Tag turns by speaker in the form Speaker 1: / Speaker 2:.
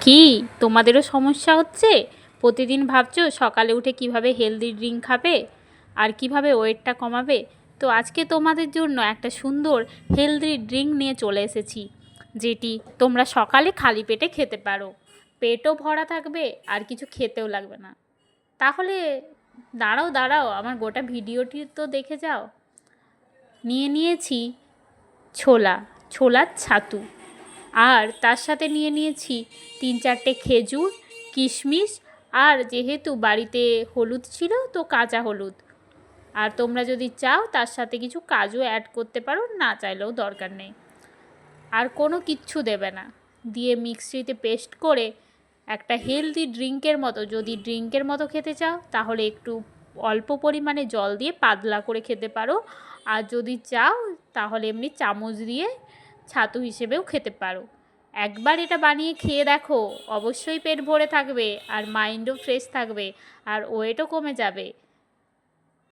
Speaker 1: কি তোমাদেরও সমস্যা হচ্ছে? প্রতিদিন ভাবছো সকালে উঠে কিভাবে হেলদি ড্রিঙ্ক খাবে আর কিভাবে ওয়েটটা কমাবে। তো আজকে তোমাদের জন্য একটা সুন্দর হেলদি ড্রিঙ্ক নিয়ে চলে এসেছি, যেটি তোমরা সকালে খালি পেটে খেতে পারো। পেটও ভরা থাকবে আর কিছু খেতেও লাগবে না। তাহলে দাঁড়াও দাঁড়াও, আমার গোটা ভিডিওটি তো দেখে যাও। নিয়ে নিয়েছি ছোলা, ছোলার ছাতু, আর তার সাথে নিয়ে নিয়েছি 3-4টে খেজুর, কিশমিশ, আর যেহেতু বাড়িতে হলুদ ছিল তো কাঁচা হলুদ। আর তোমরা যদি চাও তার সাথে কিছু কাজু অ্যাড করতে পারো, না চাইলেও দরকার নেই। আর কোনো কিচ্ছু দেবে না। দিয়ে মিক্সিতে পেস্ট করে একটা হেলদি ড্রিঙ্কের মতো, যদি ড্রিঙ্কের মতো খেতে চাও তাহলে একটু অল্প পরিমাণে জল দিয়ে পাতলা করে খেতে পারো। আর যদি চাও তাহলে এমনি চামচ দিয়ে ছাতু হিসেবেও খেতে পারো। একবার এটা বানিয়ে খেয়ে দেখো, অবশ্যই পেট ভরে থাকবে আর মাইন্ডও ফ্রেশ থাকবে আর ওয়েটও কমে যাবে।